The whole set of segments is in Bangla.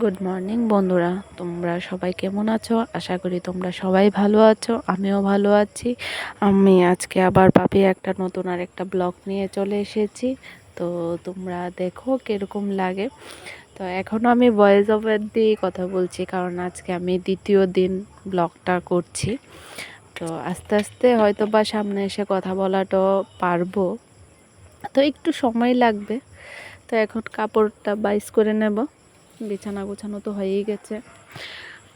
গুড মর্নিং বন্ধুরা, তোমরা সবাই কেমন আছো? আশা করি তোমরা সবাই ভালো আছো, আমিও ভালো আছি। আমি আজকে আবার পাপি একটা নতুন আর একটা ব্লগ নিয়ে চলে এসেছি। তো তোমরা দেখো কীরকম লাগে। তো এখনও আমি ভয়েস ওভার দিয়ে কথা বলছি, কারণ আজকে আমি দ্বিতীয় দিন ব্লগটা করছি। তো আস্তে আস্তে হয়তো বা সামনে এসে কথা বলাটাও পারবো, তো একটু সময় লাগবে। তো এখন কাপড়টা বাইস করে নেব। বিছানা গোছানো তো হয়েই গেছে,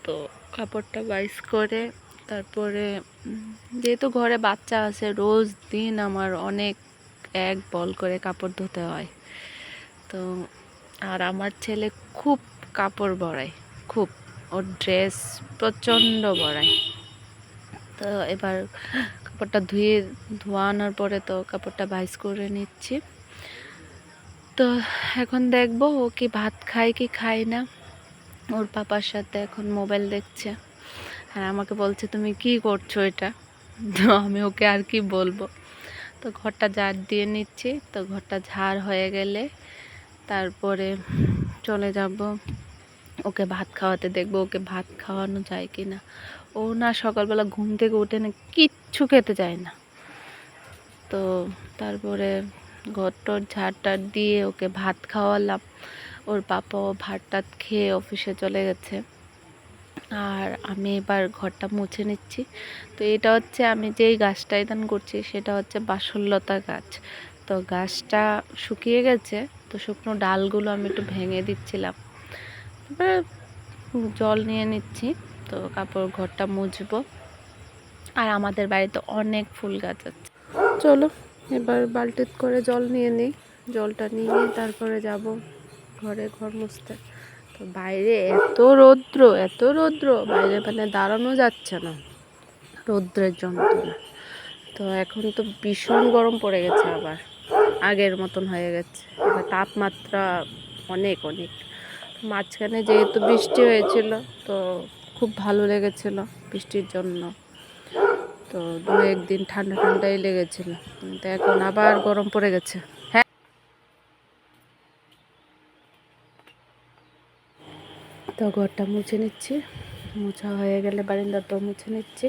তো কাপড়টা বাইস করে তারপরে যেহেতু ঘরে বাচ্চা আছে, রোজ দিন আমার অনেক এক বল করে কাপড় ধুতে হয়। তো আর আমার ছেলে খুব কাপড় বড়ায়, খুব, ওর ড্রেস প্রচণ্ড বড়ায়। তো এবার কাপড়টা ধোয়ানোর পরে তো কাপড়টা বাইস করে নিচ্ছি। তো এখন দেখবো ও কি ভাত খায় কি খায় না। ওর পাপার সাথে এখন মোবাইল দেখছে, আর আমাকে বলছে তুমি কি করছো এটা। তো আমি ওকে আর কি বলবো। তো ঘরটা ঝাড় দিয়ে নিচ্ছি। তো ঘরটা ঝাড় হয়ে গেলে তারপরে চলে যাব, ওকে ভাত খাওয়াতে দেখবো ওকে ভাত খাওয়ানো যায় কি না। ও না সকালবেলা ঘুম থেকে উঠে না কিচ্ছু খেতে চায় না। তো তারপরে ঘরটর ঝাড় দিয়ে ওকে ভাত খাওয়ালাম। ওর পাপাও ভাত টাত খেয়ে অফিসে চলে গেছে, আর আমি এবার ঘরটা মুছে নিচ্ছি। তো এটা হচ্ছে আমি যেই গাছটা দান করছি সেটা হচ্ছে বাসল্যতা গাছ। তো গাছটা শুকিয়ে গেছে, তো শুকনো ডালগুলো আমি একটু ভেঙে দিচ্ছিলাম। তারপরে জল নিয়ে নিচ্ছি, তো কাপড় ঘরটা মুছবো। আর আমাদের বাড়িতে অনেক ফুল গাছ আছে। চলো এবার বালতিতে করে জল নিয়ে নিই। জলটা নিয়ে তারপরে যাব ঘর মুছতে। তো বাইরে এত রৌদ্র, এত রৌদ্র, বাইরে মানে দাঁড়ানো যাচ্ছে না রৌদ্রের যন্ত্রণা। তো এখন তো ভীষণ গরম পড়ে গেছে, আবার আগের মতন হয়ে গেছে। এবার তাপমাত্রা অনেক অনেক। মাঝখানে যেহেতু বৃষ্টি হয়েছিল, তো খুব ভালো লেগেছিল বৃষ্টির জন্য। তো দু একদিন ঠান্ডা ঠান্ডাই লেগেছিল, কিন্তু এখন আবার গরম পড়ে গেছে। হ্যাঁ, তো ঘরটা মুছে নিচ্ছি। মোছা হয়ে গেলে বারান্দাটাও মুছে নিচ্ছি।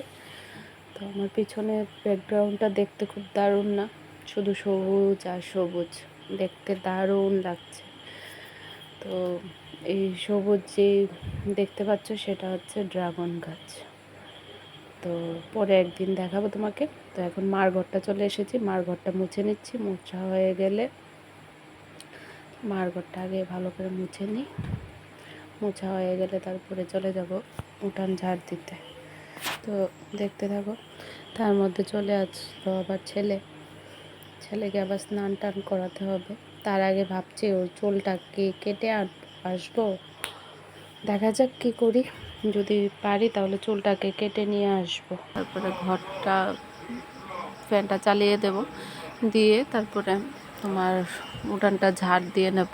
তো আমার পিছনে ব্যাকগ্রাউন্ডটা দেখতে খুব দারুণ না, শুধু সবুজ আর সবুজ, দেখতে দারুণ লাগছে। তো এই সবুজ যে দেখতে পাচ্ছ সেটা হচ্ছে ড্রাগন গাছ। তো পরে একদিন দেখাবো তোমাকে। তো এখন মার ঘরটা চলে এসেছি, মার ঘরটা মুছে নিচ্ছি। মোছা হয়ে গেলে মার ঘরটা আগে ভালো করে মুছে নিই। মোছা হয়ে গেলে তারপরে চলে যাব উঠান ঝাড় দিতে। তো দেখতে থাকো। তার মধ্যে চলে আসলো আবার ছেলেকে আবার স্নান টান করাতে হবে। তার আগে ভাবছি ওর চুলটাকে কেটে আসবো। দেখা যাক কী করি, যদি পারি তাহলে চুলটাকে কেটে নিয়ে আসবো। তারপরে ঘরটা ফ্যানটা চালিয়ে দেব, দিয়ে তারপরে তোমার উঠানটা ঝাড় দিয়ে নেব।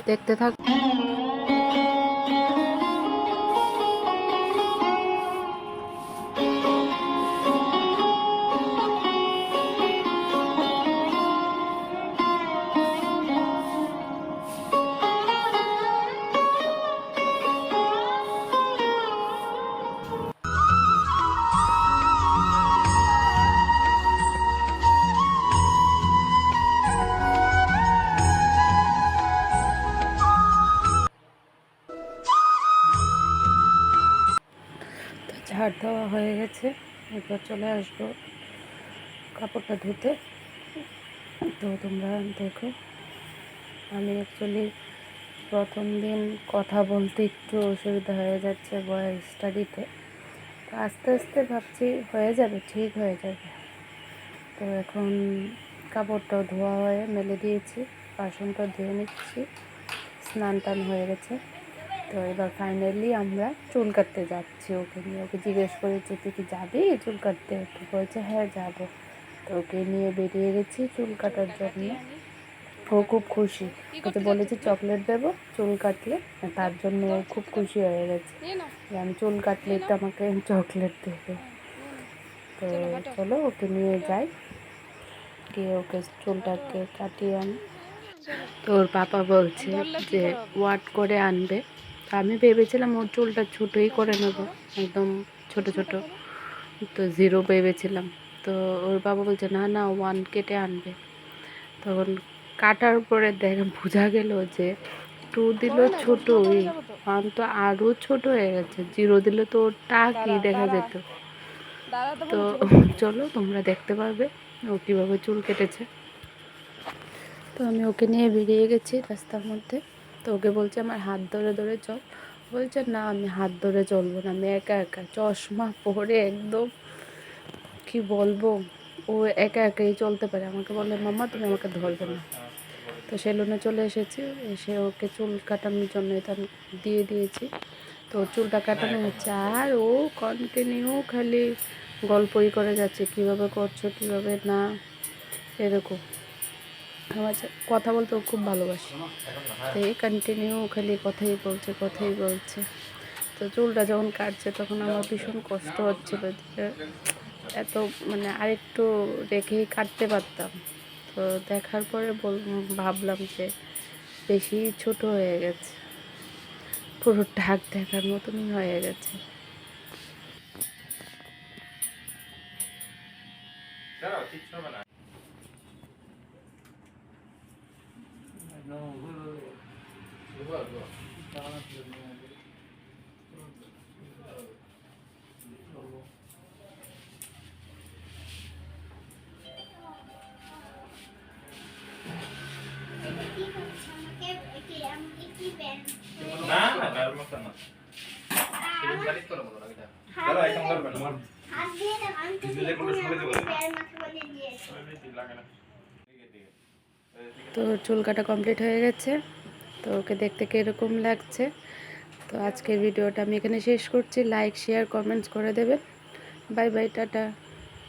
দেখতে থাক। ঝাড় দেওয়া হয়ে গেছে, এরপর চলে আসবো কাপড়টা ধুতে। তো তোমরা দেখো, আমি অ্যাকচুয়ালি প্রথম দিন কথা বলতে একটু অসুবিধা হয়ে যাচ্ছে ভয়েসটা দিতে। তো আস্তে আস্তে ভাবছি হয়ে যাবে, ঠিক হয়ে যাবে। তো এখন কাপড়টাও ধোয়া হয়ে মেলে দিয়েছি, বাসনটা ধুয়ে নিচ্ছি, স্নান টান হয়ে গেছে। তো এবার ফাইনালি আমরা চুল কাটতে যাচ্ছি। ওকে নিয়ে, ওকে জিজ্ঞেস করেছি তুই কি যাবি চুল কাটতে? তো বলছে হ্যাঁ যাবো। তো ওকে নিয়ে বেরিয়ে গেছি চুল কাটার জন্য। ও খুব খুশি, ওকে বলেছি চকলেট দেবো চুল কাটলে, তার জন্য ও খুব খুশি হয়ে গেছে যে আমি চুল কাটলে তো আমাকে চকলেট দেবে। তো চলো ওকে নিয়ে যাই, গিয়ে ওকে চুলটাকে কাটিয়ে আনি। তো ওর পাপা বলছে যে ওয়াট করে আনবে। তো আমি ভেবেছিলাম ওর চুলটা ছোটোই করে নেবো, একদম ছোট ছোট, তো জিরো ভেবেছিলাম। তো ওর বাবা বলছে না না, ওয়ান কেটে আনবে। তখন কাটার পরে বোঝা গেল যে টু দিল ছোটোই, ওয়ান তো আরও ছোট হয়ে গেছে, জিরো দিলে তো ওর টাকই দেখা যেত। তো চলো তোমরা দেখতে পারবে ও কীভাবে চুল কেটেছে। তো আমি ওকে নিয়ে বেরিয়ে গেছি রাস্তার মধ্যে। তো ওকে বলছে আমার হাত ধরে ধরে চল, বলছে না আমি হাত ধরে চলবো না, আমি একা একা, চশমা পরে একদম কি বলবো, ও একা একাই চলতে পারে। আমাকে বলে মাম্মা তুমি আমাকে ধরবে না। তো সেলুনে চলে এসেছি, এসে ওকে চুল কাটানোর জন্য এটা দিয়ে দিয়েছি। তো চুলটা কাটানো হচ্ছে আর ও কন্টিনিউ খালি গল্পই করে যাচ্ছে, কীভাবে করছো কীভাবে না, এরকম। আমার কথা বলতে ও খুব ভালোবাসে, তো এই কন্টিনিউ খালি কথাই বলছে কথাই বলছে। তো চুলটা যখন কাটছে তখন আমার ভীষণ কষ্ট হচ্ছিল যে এত মানে আরেকটু রেখেই কাটতে পারতাম। তো দেখার পরে ভাবলাম যে বেশি ছোট হয়ে গেছে, পুরো ঢাক দেখার মতনই হয়ে গেছে। না না তার মত না সেদিন গালিস করো বলো এটা চলো এখন করবে না হাত দিয়ে দাও আমি তো দিলে কোন সরে দেব প্যার মাথা বলে দিয়েছি ঠিক লাগে না তো চুল কাটা কমপ্লিট হয়ে গেছে। তো ওকে দেখতে কীরকম লাগছে। তো আজকের ভিডিওটা আমি এখানে শেষ করছি। লাইক শেয়ার কমেন্টস করে দেবেন। Bye bye, tata.